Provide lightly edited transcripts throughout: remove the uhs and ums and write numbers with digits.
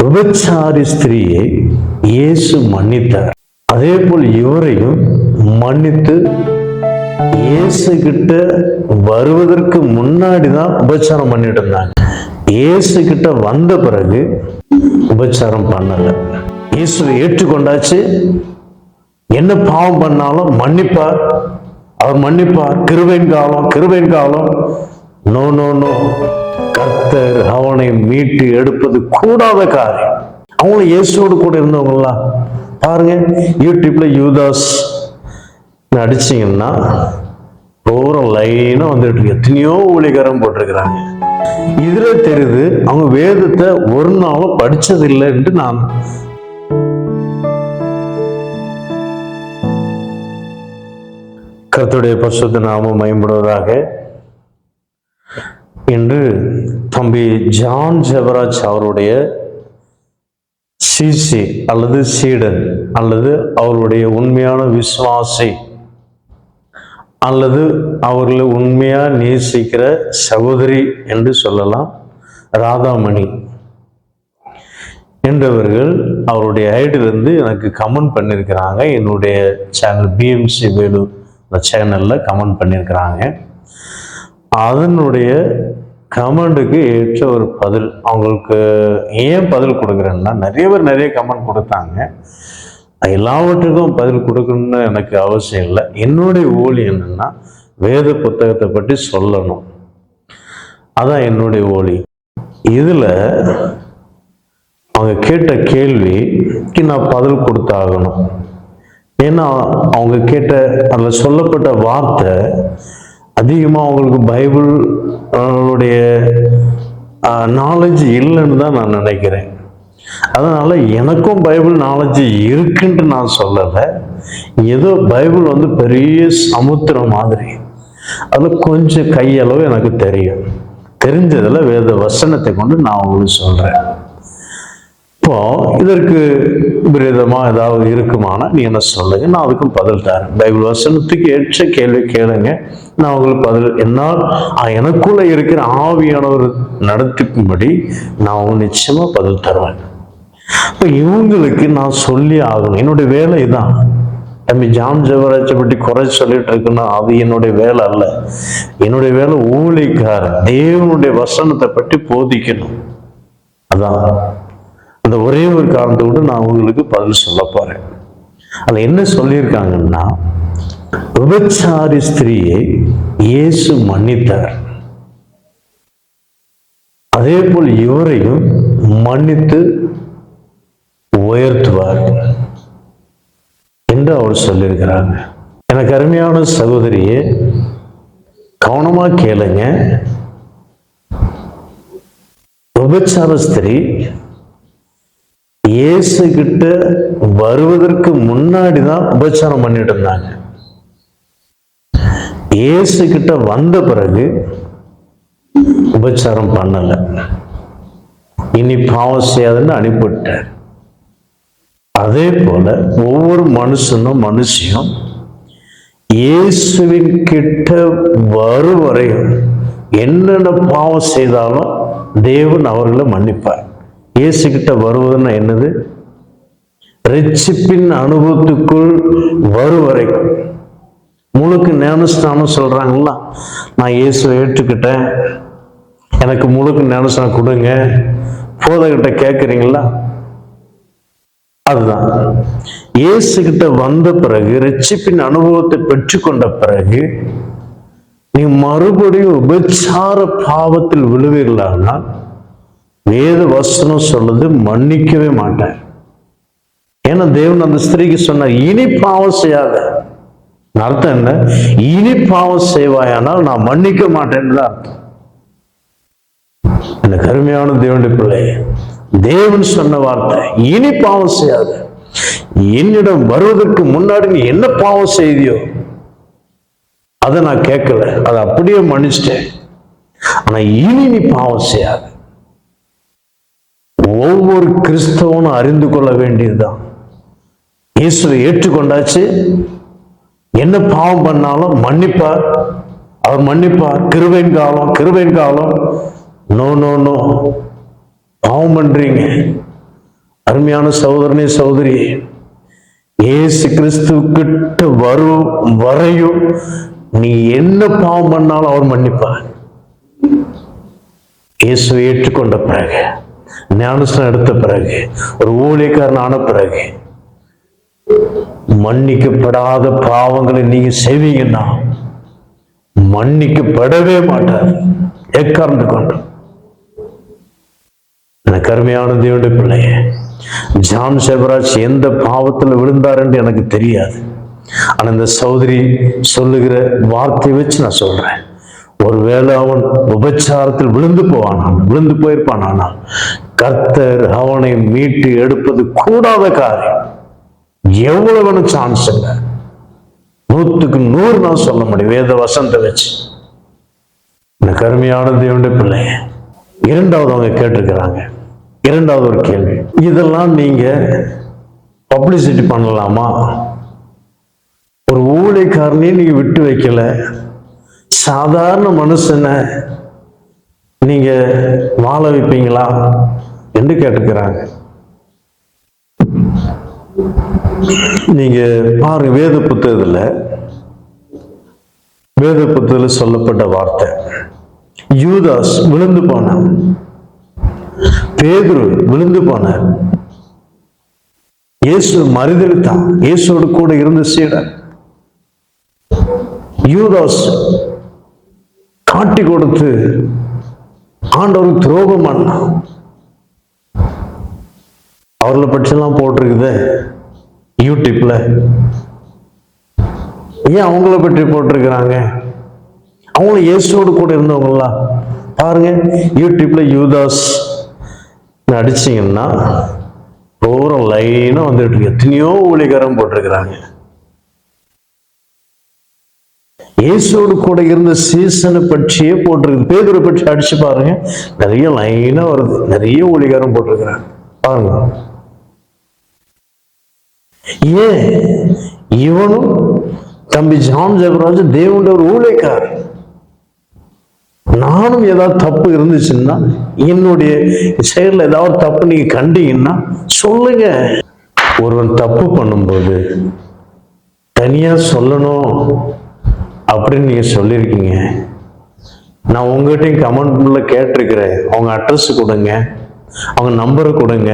விபச்சாரி ஸ்திரீயை இயேசு மன்னித்தார். அதே போல் இவரையும் மன்னித்து இயேசு கிட்ட வருவதற்கு முன்னாடி தான் உபச்சாரம் பண்ணிட்டு இருந்தாங்க. இயேசு கிட்ட வந்த பிறகு உபச்சாரம் பண்ணல. இயேசுவை ஏற்றுக்கொண்டாச்சு. என்ன பாவம் பண்ணாலும் மன்னிப்பார், அவர் மன்னிப்பார். கிருபையின் காலம். நோ நோ நோ, கர்த்தர் அவனை மீட்டு எடுப்பது கூடாத காரியம். அவங்களும் இயேசுவோடு கூட இருந்தவங்களா பாருங்க. யூடியூப்ல யூதாஸ் அடிச்சீங்கன்னா ஒவ்வொரு லைனா வந்துட்டு இருக்கு. எத்தனையோ ஊழியக்காரன் போட்டிருக்கிறாங்க. இதுல தெரியுது அவங்க வேதத்தை ஒரு நாளும் படிச்சது இல்லை என்று நான் கர்த்தருடைய பரிசுத்த நாமம் மகிமைப்படுவதாக. இன்று தம்பி ஜான் ஜெபராஜ் அவருடைய சிசி அல்லது சீடன் அல்லது அவருடைய உண்மையான விசுவாசி அல்லது அவர்களை உண்மையா நேசிக்கிற சகோதரி என்று சொல்லலாம், ராதாமணி என்றவர்கள் அவருடைய ஐடியிலிருந்து எனக்கு கமெண்ட் பண்ணியிருக்கிறாங்க. என்னுடைய சேனல் பிஎம்சி வேலு சேனலில் கமெண்ட் பண்ணியிருக்கிறாங்க. அதனுடைய கமெண்ட்டுக்கு ஏற்ற ஒரு பதில் அவங்களுக்கு ஏன் பதில் கொடுக்குறேன்னா, நிறைய பேர் நிறைய கமெண்ட் கொடுத்தாங்க. எல்லாவற்றுக்கும் பதில் கொடுக்கணும்னு எனக்கு அவசியம் இல்லை. என்னுடைய ஊழி என்னன்னா, வேத புத்தகத்தை பற்றி சொல்லணும். அதான் என்னுடைய ஊழி. இதில் அவங்க கேட்ட கேள்விக்கு நான் பதில் கொடுத்தாகணும். ஏன்னா அவங்க கேட்ட அதில் சொல்லப்பட்ட வார்த்தை அதிகமாக அவங்களுக்கு பைபிளுடைய நாலேஜ் இல்லைன்னு தான் நான் நினைக்கிறேன். அதனால எனக்கும் பைபிள் நாலேஜ் இருக்குன்ட்டு நான் சொல்லலை. ஏதோ பைபிள் பெரிய சமுத்திரம் மாதிரி, அதில் கொஞ்சம் கையளவு எனக்கு தெரியும். தெரிஞ்சதில் வேத வசனத்தை கொண்டு நான் உங்களுக்கு சொல்கிறேன். இப்போ இதற்கு விரதமா ஏதாவது இருக்குமானா நீ என்ன சொல்லுங்க, நான் அதுக்கும் பதில் தரேன். பைபிள் வசனத்துக்கு ஏற்ற கேள்வி கேளுங்க, நான் உங்களுக்கு பதில் என்னால் எனக்குள்ள இருக்கிற ஆவியானவர் நடத்திக்கும்படி நான் அவங்க நிச்சயமா பதில் தருவேன். இப்போ இவங்களுக்கு நான் சொல்லி ஆகணும். என்னுடைய வேலை தான். தம்பி ஜான் ஜெபராஜை பற்றி குறை சொல்லிட்டு இருக்குன்னா அது என்னுடைய வேலை அல்ல. என்னுடைய வேலை ஊழியக்காரன் தேவனுடைய வசனத்தை பற்றி போதிக்கணும். அதான் அந்த ஒரே ஒரு காரணத்தோடு நான் உங்களுக்கு பதில் சொல்ல போறேன். அதுல என்ன சொல்லியிருக்காங்கன்னா, விபச்சாரி ஸ்திரீயை இயேசு மன்னித்தார். அதே போல் இவரையும் மன்னித்து உயர்த்துவார் என்று அவர் சொல்லியிருக்கிறாங்க. எனக்கு அருமையான சகோதரியே, கவனமா கேளுங்க. விபச்சார ஸ்திரீ இயேசு கிட்ட வருவதற்கு முன்னாடி தான் உபச்சாரம் பண்ணிட்டு இருந்தாங்க. இயேசு கிட்ட வந்த பிறகு உபச்சாரம் பண்ணல. இனி பாவம் செய்யாதுன்னு அனுப்பிவிட்டார். அதே போல ஒவ்வொரு மனுஷியும் இயேசுவின் கிட்ட வருவரையும் என்னென்ன பாவம் செய்தாலும் தேவன் அவர்களை மன்னிப்பார். இயேசு கிட்ட வருவதுன்னா என்னது? ரட்சிப்பின் அனுபவத்துக்குள் வருவரைக்கும். முழுக்கு ஞானஸ்தானம் சொல்றாங்களா, நான் இயேசுவை ஏற்றுக்கிட்டேன், எனக்கு முழுக்கு ஞானஸ்தானம் கொடுங்க, போதகிட்ட கேட்குறீங்களா? அதுதான் இயேசு கிட்ட வந்த பிறகு, ரட்சிப்பின் அனுபவத்தை பெற்றுக்கொண்ட பிறகு நீ மறுபடியும் உபச்சார பாவத்தில் விழுவீர்களானால் வேத வசனம் சொல்லுது மன்னிக்கவே மாட்டேன். ஏன்னா தேவன் அந்த ஸ்திரீக்கு சொன்னார், இனி பாவம் செய்யாத. அர்த்தம் என்ன? இனி பாவம் செய்வாயானால் நான் மன்னிக்க மாட்டேன்னு தான் அர்த்தம். இந்த கருமையான தேவனுடைய பிள்ளை, தேவன் சொன்ன வார்த்தை இனி பாவம் செய்யாத. என்னிடம் வருவதற்கு முன்னாடி நீ என்ன பாவம் செய்தியோ அதை நான் கேட்கல, அதை அப்படியே மன்னிச்சிட்டேன். ஆனா இனி நீ பாவம் செய்யாத. ஒவ்வொரு கிறிஸ்தவனும் அறிந்து கொள்ள வேண்டியதுதான். இயேசுவை ஏற்றுக்கொண்டாச்சு, என்ன பாவம் பண்ணாலும் மன்னிப்பார், அவர் மன்னிப்பார். கிருபையின் காலம். நோ நோ நோ, பாவம் பண்றீங்க, அருமையான சகோதரனே சகோதரி, இயேசு கிறிஸ்து கிட்ட வரும் வரையும் நீ என்ன பாவம் பண்ணாலும் அவர் மன்னிப்பார். இயேசுவை ஏற்றுக்கொண்ட பிறகு, ஞானஸ்நானம் எடுத்த பிறகு, ஒரு ஊழியக்காரன் ஆன பிறகு, மன்னிக்கப்படாத பாவங்களை நீங்க செய்வீங்கன்னா மன்னிக்கப்படவே மாட்டார். எக்காரணத்து கொண்டு. கருமையான தேவனுடைய பிள்ளையே, ஜான் செபராஜ் எந்த பாவத்தில் விழுந்தார் என்று எனக்கு தெரியாது. ஆனா இந்த சகோதரி சொல்லுகிற வார்த்தையை வச்சு நான் சொல்றேன், ஒருவேளை அவன் உபச்சாரத்தில் விழுந்து போயிருப்பான், கர்த்தர் அவனை மீட்டு எடுப்பது கூடாத காரியம். எவ்வளவு சான்ஸ் இல்லை, 100க்கு 100 நான் சொல்ல முடியும் வேத வசனத்தை வச்சு. இந்த கருமையான தேவனுடைய பிள்ளை இரண்டாவது அவங்க கேட்டிருக்கிறாங்க, இரண்டாவது ஒரு கேள்வி, இதெல்லாம் நீங்க பப்ளிசிட்டி பண்ணலாமா? ஒரு ஊழியக்காரனே நீங்க விட்டு வைக்கல, சாதாரண மனுஷனை நீங்க வாழ வைப்பீங்களா என்று கேட்டுக்கிறாங்க. நீங்க பாருங்க, வேத புத்தகத்துல சொல்லப்பட்ட வார்த்தை, யூதாஸ் விழுந்து போனான், பேதுரு விழுந்து போனார், இயேசு மறுதலித்தான், இயேசுவோடு கூட இருந்த சீடன். யூதாஸ் காட்டி கொடுத்து ஆண்டவருக்கு துரோகம் பண்ணான். அவர்களை பற்றியெல்லாம் போட்டிருக்குது யூடியூப்ல. ஏன் அவங்கள பற்றி போட்டிருக்கிறாங்க? அவங்களும் இயேசுவோடு கூட இருந்தவங்களா? பாருங்க, யூடியூப்ல யூதாஸ் அடிச்சீங்கன்னா பூரா லைனா வந்துட்டு இருக்கு. எத்தனையோ ஊழியக்காரன் போட்டிருக்கிறாங்க. இயேசுவோடு கூட இருந்த சீசனை பற்றியே போட்டிருக்கு. பேதுரை பற்றி அடிச்சு பாருங்க, நிறைய லைனா வருது, நிறைய ஊழியக்காரன் போட்டிருக்கிறாங்க. பாருங்க, ஏன் இவனும் தம்பி ஜான் ஜெபராஜ் தேவனுடைய ஒரு ஊழியக்காரர். நானும் ஏதாவது தப்பு இருந்துச்சுன்னா, என்னுடைய செயல்ல ஏதாவது தப்பு நீங்க கண்டீங்கன்னா சொல்லுங்க. ஒருவன் தப்பு பண்ணும்போது தனியா சொல்லணும் அப்படின்னு நீங்க சொல்லியிருக்கீங்க. நான் உங்ககிட்டையும் கமெண்ட்ல கேட்டிருக்கிறேன், அவங்க அட்ரஸ் கொடுங்க, அவங்க நம்பரை கொடுங்க,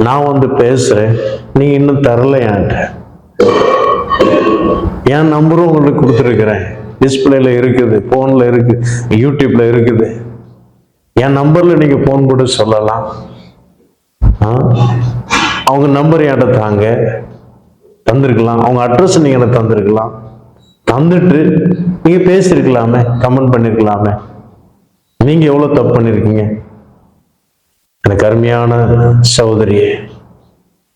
நான் வந்து பேசுறேன். நீங்க இன்னும் தரல என்கிட்ட. என் நம்பரும் உங்களுக்கு கொடுத்துருக்கிறேன், டிஸ்பிளேல இருக்குது, போன்ல இருக்கு, யூடியூப்ல இருக்குது. என் நம்பர்ல நீங்க போன் போட்டு சொல்லலாம். அவங்க நம்பர் என்கிட்ட தாங்க, தந்திருக்கலாம். அவங்க அட்ரஸ் நீங்க எனக்கு தந்திருக்கலாம். தந்துட்டு நீங்க பேசிருக்கலாமே, கமெண்ட் பண்ணிருக்கலாமே. நீங்க எவ்வளவு தப்பு பண்ணிருக்கீங்க? எனக்கு அருமையான சகோதரியே,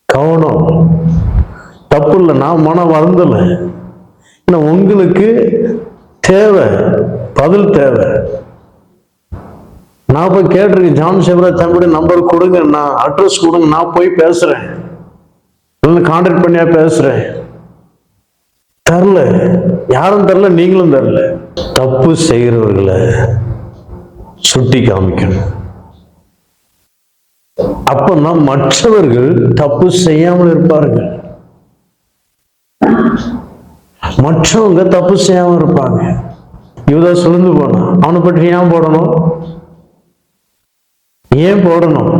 கவனம். தப்பு இல்லை, நான் மனம் வருந்தல. உங்களுக்கு தேவை, பதில் தேவை. நான் போய் கேட்டிருக்கேன், ஜான் செபராஜ் தம்பியுடைய நம்பர் கொடுங்க, நான் அட்ரஸ் கொடுங்க, நான் போய் பேசுறேன், கான்டாக்ட் பண்ணியா பேசுறேன். தரல, யாரும் தரல, நீங்களும் தரல. தப்பு செய்கிறவர்களை சுட்டி காமிக்கணும். அப்பதான் மற்றவர்கள் தப்பு செய்யாமல் இருப்பார்கள். மற்றவங்க தப்பு செய்யாம இருப்பாங்க. யூதாஸ் விழுந்து போனான், அவனை பற்றி ஏன் போடணும்? ஏன் போடணும்?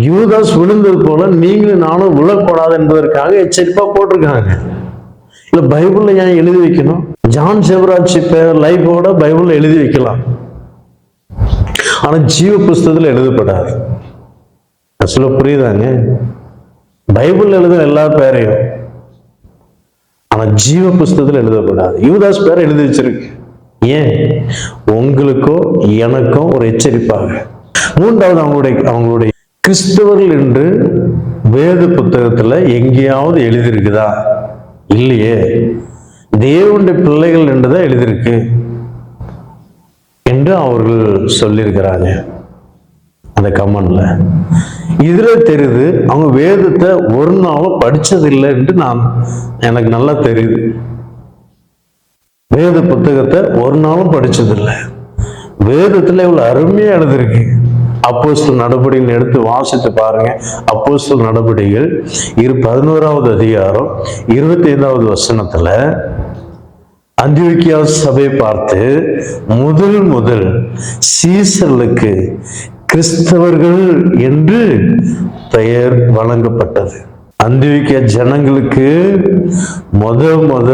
யூதாஸ் விழுந்தது போல நீங்களும் நானும் விழக்கூடாது என்பதற்காக எச்சரிப்பா போட்டிருக்காங்க. இல்ல பைபிள்ல ஏன் எழுதி வைக்கணும்? ஜான் செபராஜ் லைஃபோட பைபிள்ல எழுதி வைக்கலாம், ஆனா ஜீவ புஸ்தகத்துல எழுதப்படாது. சொல்ல புரியுதாங்க? பைபிள் எழுத எல்லா பேரையும், ஆனா ஜீவ புஸ்தகத்தில் எழுதப்படாது. யூதாஸ் பேரை எழுதி வச்சிருக்கு. ஏன்? உங்களுக்கோ எனக்கோ ஒரு எச்சரிப்பாக. மூன்றாவது, அவங்களுடைய கிறிஸ்தவர்கள் என்று வேத புத்தகத்துல எங்கேயாவது எழுதியிருக்குதா? இல்லையே. தேவனுடைய பிள்ளைகள் என்றுதான் எழுதியிருக்கு என்று அவர்கள் சொல்லியிருக்கிறாங்க அந்த கமெண்ட்ல. இதுல தெரியுது அவங்க வேதத்தை ஒரு நாளும் படிச்சது இல்லை என்று எனக்கு நல்லா தெரியுது. வேத புத்தகத்தை ஒரு நாளும் படிச்சது இல்லை. வேதத்துல இவ்வளவு அருமையா எழுதிருக்கு. அப்போஸ்தலர் நடபடிகள் எடுத்து வாசித்து பாருங்க. அப்போஸ்தலர் நடபடிகள் 11வது அதிகாரம் 25வது வசனத்துல அந்தியோக்கியா சபை பார்த்து முதல் சீசர்களுக்கு கிறிஸ்தவர்கள் என்று பெயர் வழங்கப்பட்டது. அந்தியோக்கியா ஜனங்களுக்கு முத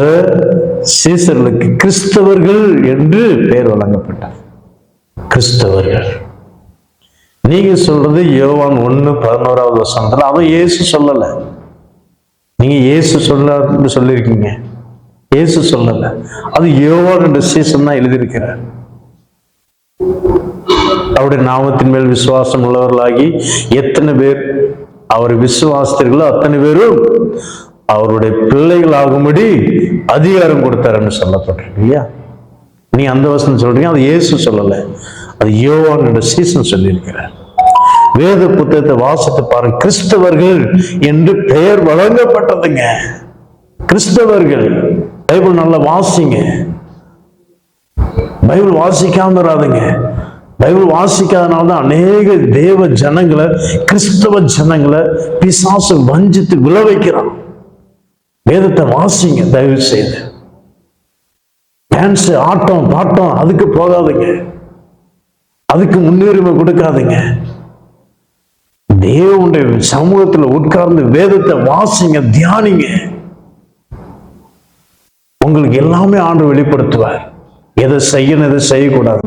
சீசர்களுக்கு கிறிஸ்தவர்கள் என்று பெயர் வழங்கப்பட்டது. கிறிஸ்தவர்கள் நீங்க சொல்றது யோவான் 1:11வது வசனத்துல, அதை இயேசு சொல்லல. நீங்க இயேசு சொல்லாருன்னு சொல்லியிருக்கீங்க, இயேசு சொல்லல. அது யோவான் என்ற சீசன் தான் எழுதியிருக்கிறார். அவருடைய நாமத்தின் மேல் விசுவாசம் உள்ளவர்களாகி எத்தனை பேர் அவரை விசுவாசித்தீர்களோ அத்தனை பேரும் அவருடைய பிள்ளைகள் ஆகும்படி அதிகாரம் கொடுத்தாருன்னு சொல்லப்பட்டிருக்கு இல்லையா? நீ அந்த வசனம் சொல்றீங்க, அது இயேசு சொல்லல, அது யோவான் என்ற சீசன் சொல்லியிருக்கிறார். வேத புத்தகத்தை வாசித்து பாருங்க. கிறிஸ்தவர்கள் என்று பெயர் வழங்கப்பட்டதுங்க. கிறிஸ்தவர்கள். பைபிள் நல்லா வாசிங்க. பைபிள் வாசிக்காம இராதுங்க. பைபிள் வாசிக்காதனால்தான் அநேக தேவ ஜனங்களை, கிறிஸ்தவ ஜனங்களை பிசாசு வஞ்சித்து விழ வைக்கிறான். வேதத்தை வாசிங்க தயவு செய்து. டான்ஸ், ஆட்டம் பாட்டம் அதுக்கு போகாதுங்க, அதுக்கு முன்னுரிமை கொடுக்காதுங்க. தேவனுடைய சமூகத்தில் உட்கார்ந்து வேதத்தை வாசிங்க, தியானிங்க. உங்களுக்கு எல்லாமே ஆண்டு வெளிப்படுத்துவார். எதை செய்யணும், எதை செய்யக்கூடாது.